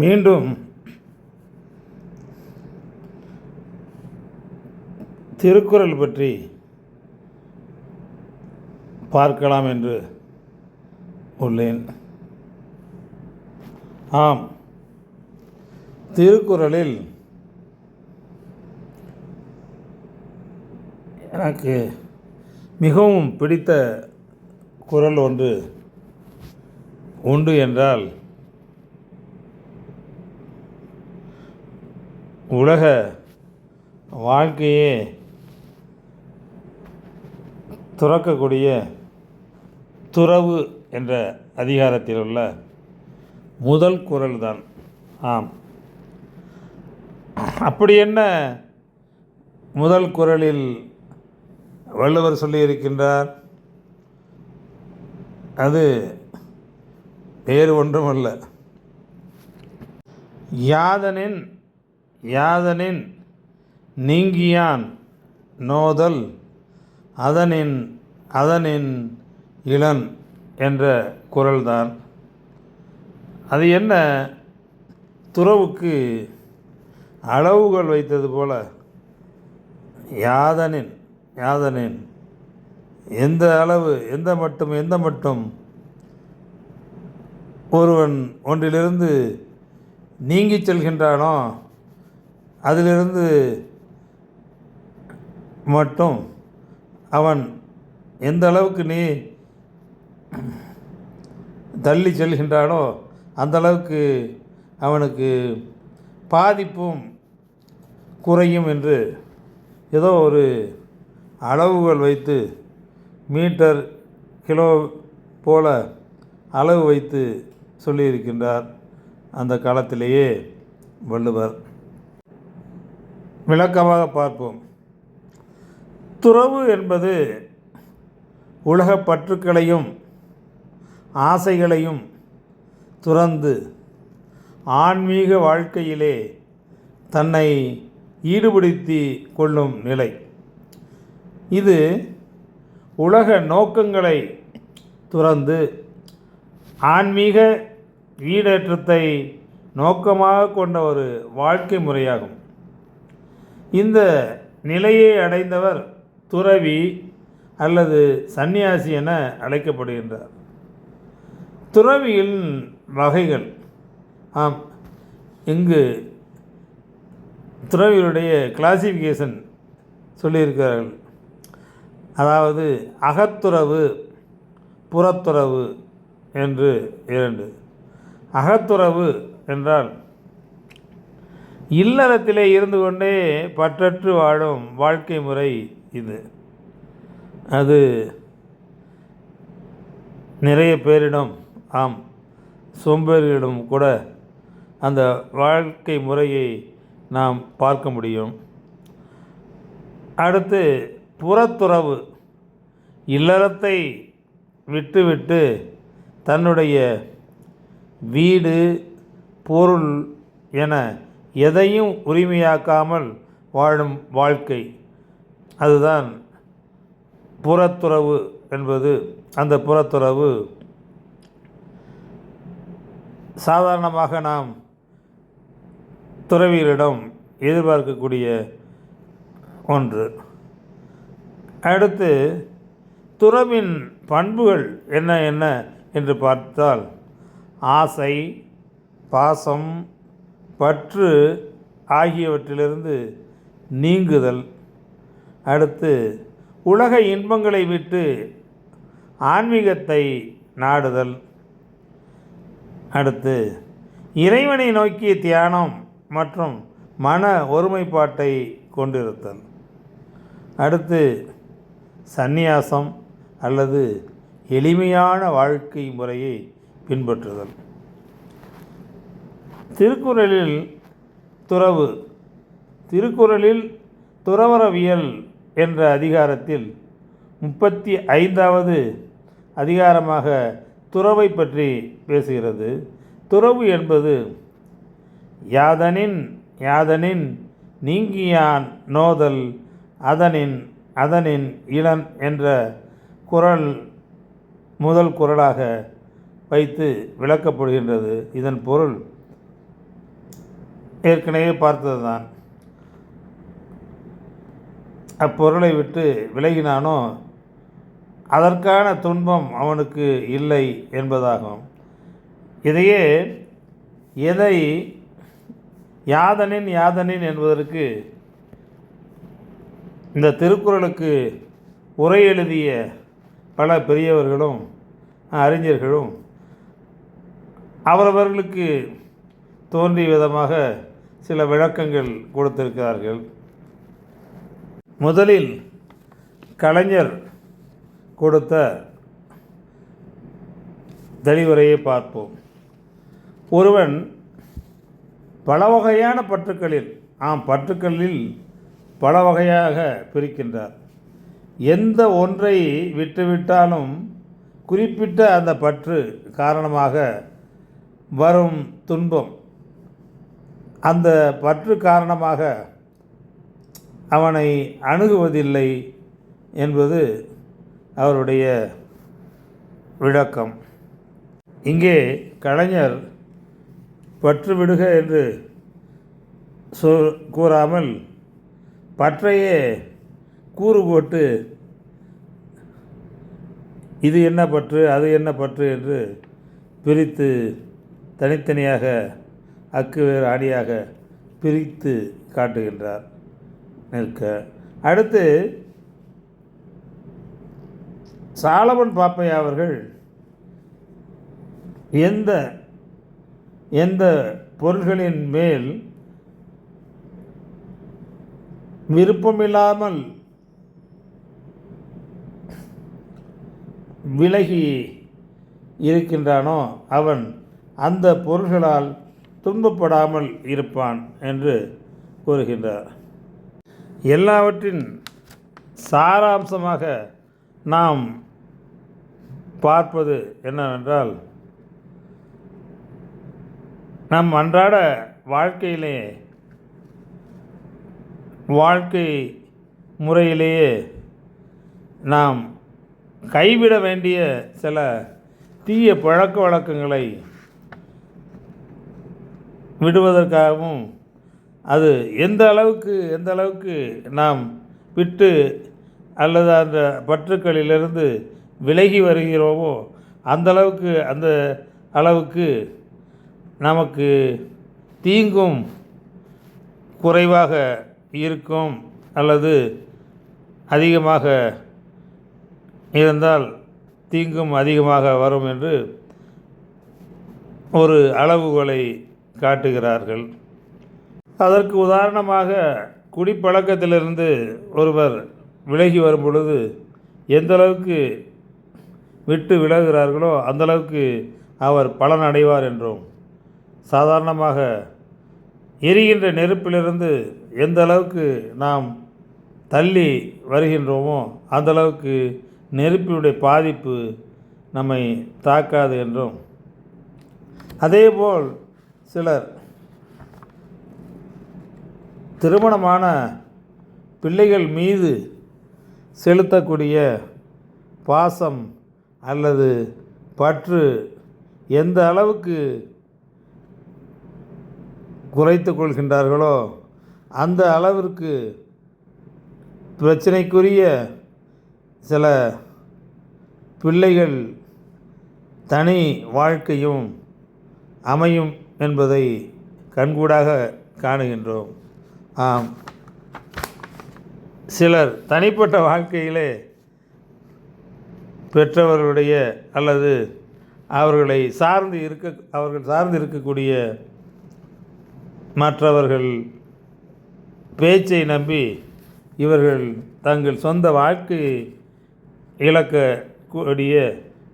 மீண்டும் திருக்குறள் பற்றி பார்க்கலாம் என்று உள்ளேன். ஆம், திருக்குறளில் எனக்கு மிகவும் பிடித்த குறள் ஒன்று உண்டு என்றால், உலக வாழ்க்கையே துறக்கக்கூடிய துறவு என்ற அதிகாரத்தில் உள்ள முதல் குறள் தான். ஆம், அப்படி என்ன முதல் குறளில் வள்ளுவர் சொல்லியிருக்கின்றார்? அது வேறு ஒன்றுமல்ல, யாதனின் யாதனின் நீங்கியான் நோதல் அதனின் அதனின் இளன் என்ற குறள்தான். அது என்ன, துறவுக்கு அளவுகள் வைத்தது போல யாதனின் யாதனின் எந்த அளவு, எந்த மட்டும் ஒருவன் ஒன்றிலிருந்து நீங்கி செல்கின்றானோ அதிலிருந்து மட்டும் அவன் எந்த அளவுக்கு நீ தள்ளி செல்கின்றானோ அந்த அளவுக்கு அவனுக்கு பாதிப்பும் குறையும் என்று ஏதோ ஒரு அளவுகள் வைத்து, மீட்டர் கிலோ போல அளவு வைத்து சொல்லியிருக்கின்றார் அந்த காலத்திலேயே வள்ளுவர். விளக்கமாக பார்ப்போம். துறவு என்பது உலகப் பற்றுக்களையும் ஆசைகளையும் துறந்து ஆன்மீக வாழ்க்கையிலே தன்னை ஈடுபடுத்தி கொள்ளும் நிலை. இது உலக நோக்கங்களை துறந்து ஆன்மீக ஈடேற்றத்தை நோக்கமாக கொண்ட ஒரு வாழ்க்கை முறையாகும். இந்த நிலையை அடைந்தவர் துறவி அல்லது சந்நியாசி என அழைக்கப்படுகின்றார். துறவியின் வகைகள். ஆம், இங்கு துறவியுடைய கிளாசிஃபிகேஷன் சொல்லியிருக்கிறார்கள். அதாவது அகத்துறவு, புறத்துறவு என்று இரண்டு. அகத்துறவு என்றால் இல்லறத்திலே இருந்து கொண்டே பற்றற்று வாழும் வாழ்க்கை முறை இது. அது நிறைய பேரிடம், ஆம் சோம்பேறியிடம் கூட அந்த வாழ்க்கை முறையை நாம் பார்க்க முடியும். அடுத்து புறத்துறவு, இல்லறத்தை விட்டுவிட்டு தன்னுடைய வீடு பொருள் என எதையும் உரிமையாக்காமல் வாழும் வாழ்க்கை, அதுதான் புறத்துறவு என்பது. அந்த புறத்துறவு சாதாரணமாக நாம் துறவியரிடம் எதிர்பார்க்கக்கூடிய ஒன்று. அடுத்து துறவின் பண்புகள் என்ன என்ன என்று பார்த்தால், ஆசை, பாசம், பற்று ஆகியவற்றிலிருந்து நீங்குதல். அடுத்து உலக இன்பங்களை விட்டு ஆன்மீகத்தை நாடுதல். அடுத்து இறைவனை நோக்கிய தியானம் மற்றும் மன ஒருமைப்பாட்டை கொண்டிருத்தல். அடுத்து சந்நியாசம் அல்லது எளிமையான வாழ்க்கை முறையை பின்பற்றுதல். திருக்குறளில் துறவு, திருக்குறளில் துறவறவியல் என்ற அதிகாரத்தில் 35வது அதிகாரமாக துறவை பற்றி பேசுகிறது. துறவு என்பது யாதனின் யாதனின் நீங்கியான் நோதல் அதனின் அதனின் இளன் என்ற குறள் முதல் குறளாக வைத்து விளக்கப்படுகின்றது. இதன் பொருள், ஏற்கனவே பார்த்தது தான். அப்பொருளை விட்டு விலகினானோ அதற்கான துன்பம் அவனுக்கு இல்லை என்பதாகும். இதையே எதை யாதனின் யாதனின் என்பதற்கு இந்த திருக்குறளுக்கு உரை எழுதிய பல பெரியவர்களும் அறிஞர்களும் அவரவர்களுக்கு தோன்றிய விதமாக சில விளக்கங்கள் கொடுத்திருக்கிறார்கள். முதலில் கலைஞர் கொடுத்த தெளிவுரையை பார்ப்போம். ஒருவன் பல வகையான பற்றுக்களில் பற்றுக்களில் பல வகையாக பிரிக்கின்றார். எந்த ஒன்றை விட்டுவிட்டாலும் குறிப்பிட்ட அந்த பற்று காரணமாக வரும் துன்பம், அந்த பற்று காரணமாக அவனை அணுகுவதில்லை என்பது அவருடைய விளக்கம். இங்கே கலைஞர் பற்று விடுக என்று கூறாமல் பற்றையே கூறு போட்டு இது என்ன பற்று அது என்ன பற்று என்று பிரித்து தனித்தனியாக அக்கு வேறு அணியாக பிரித்து காட்டுகின்றார் நிற்க. அடுத்து சாலமன் பாப்பையா அவர்கள் எந்த பொருள்களின் மேல் விருப்பமில்லாமல் விலகி இருக்கின்றானோ அவன் அந்த பொருள்களால் துன்பப்படாமல் இருப்பான் என்று கூறுகின்றார். எல்லாவற்றின் சாராம்சமாக நாம் பார்ப்பது என்னவென்றால், நம் அன்றாட வாழ்க்கை முறையிலேயே நாம் கைவிட வேண்டிய சில தீய பழக்க வழக்கங்களை விடுவதற்காகவும் அது எந்த அளவுக்கு நாம் விட்டு அல்லது அந்த பற்றுக்களிலிருந்து விலகி வருகிறோமோ அந்த அளவுக்கு நமக்கு தீங்கும் குறைவாக இருக்கும், அல்லது அதிகமாக இருந்தால் தீங்கும் அதிகமாக வரும் என்று ஒரு அளவுகோலை காட்டுகிறார்கள். அதற்கு உதாரணமாக குடிப்பழக்கத்திலிருந்து ஒருவர் விலகி வரும் பொழுது எந்த அளவுக்கு விட்டு விலகுகிறார்களோ அந்தளவுக்கு அவர் பலன் அடைவார் என்றும், சாதாரணமாக எரிகின்ற நெருப்பிலிருந்து எந்த அளவுக்கு நாம் தள்ளி வருகின்றோமோ அந்தளவுக்கு நெருப்பினுடைய பாதிப்பு நம்மை தாக்காது என்றும், அதேபோல் சிலர் திருமணமான பிள்ளைகள் மீது செலுத்தக்கூடிய பாசம் அல்லது பற்று எந்த அளவுக்கு குறைத்து கொள்கின்றார்களோ அந்த அளவிற்கு பிரச்சனைக்குரிய சில பிள்ளைகள் தனி வாழ்க்கையும் அமையும் என்பதை கண்கூடாக காணுகின்றோம். சிலர் தனிப்பட்ட வாழ்க்கையிலே பெற்றவர்களுடைய அல்லது அவர்கள் சார்ந்து இருக்கக்கூடிய மற்றவர்கள் பேச்சை நம்பி இவர்கள் தங்கள் சொந்த வாழ்க்கையை இழக்கக்கூடிய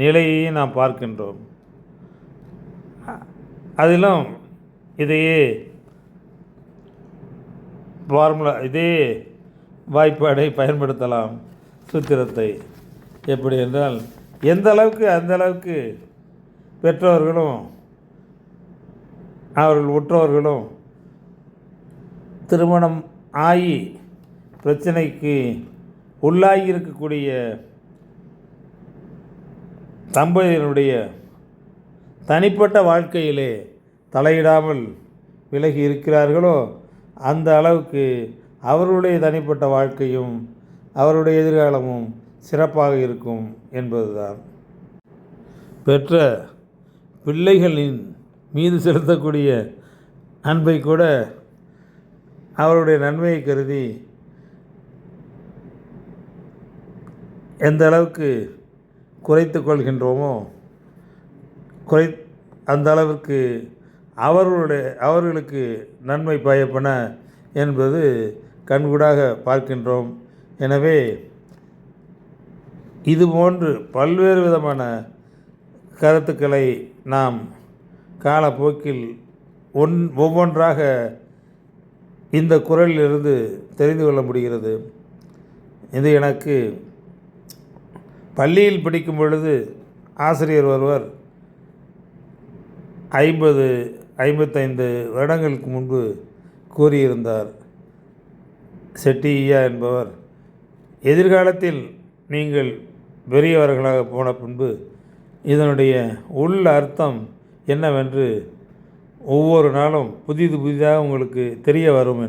நிலையை நாம் பார்க்கின்றோம். அதிலும் இதே வாய்ப்பாடை பயன்படுத்தலாம். சூத்திரத்தை எப்படி என்றால், எந்த அளவுக்கு அந்த அளவுக்கு பெற்றவர்களும் அவர்கள் உற்றவர்களும் திருமணம் ஆகி பிரச்சனைக்கு உள்ளாகி இருக்கக்கூடிய தம்பதியினுடைய தனிப்பட்ட வாழ்க்கையிலே தலையிடாமல் விலகி இருக்கிறார்களோ அந்த அளவுக்கு அவர்களுடைய தனிப்பட்ட வாழ்க்கையும் அவருடைய எதிர்காலமும் சிறப்பாக இருக்கும் என்பதுதான். பெற்ற பிள்ளைகளின் மீது செலுத்தக்கூடிய அன்பை கூட அவருடைய நன்மையை கருதி எந்த அளவுக்கு குறைத்து கொள்கின்றோமோ அந்த அளவிற்கு அவர்களுக்கு நன்மை பயப்பன என்பது கண்கூடாக பார்க்கின்றோம். எனவே இதுபோன்று பல்வேறு விதமான கருத்துக்களை நாம் காலப்போக்கில் ஒவ்வொன்றாக இந்த குறளிலிருந்து தெரிந்து கொள்ள முடிகிறது. இது எனக்கு பள்ளியில் படிக்கும் பொழுது ஆசிரியர் ஒருவர் 55 வருடங்களுக்கு முன்பு கூறியிருந்தார். செட்டியா என்பவர், எதிர்காலத்தில் நீங்கள் பெரியவர்களாக போன பின்பு இதனுடைய உள் அர்த்தம் என்னவென்று ஒவ்வொரு நாளும் புதிதாக உங்களுக்கு தெரிய வரும்.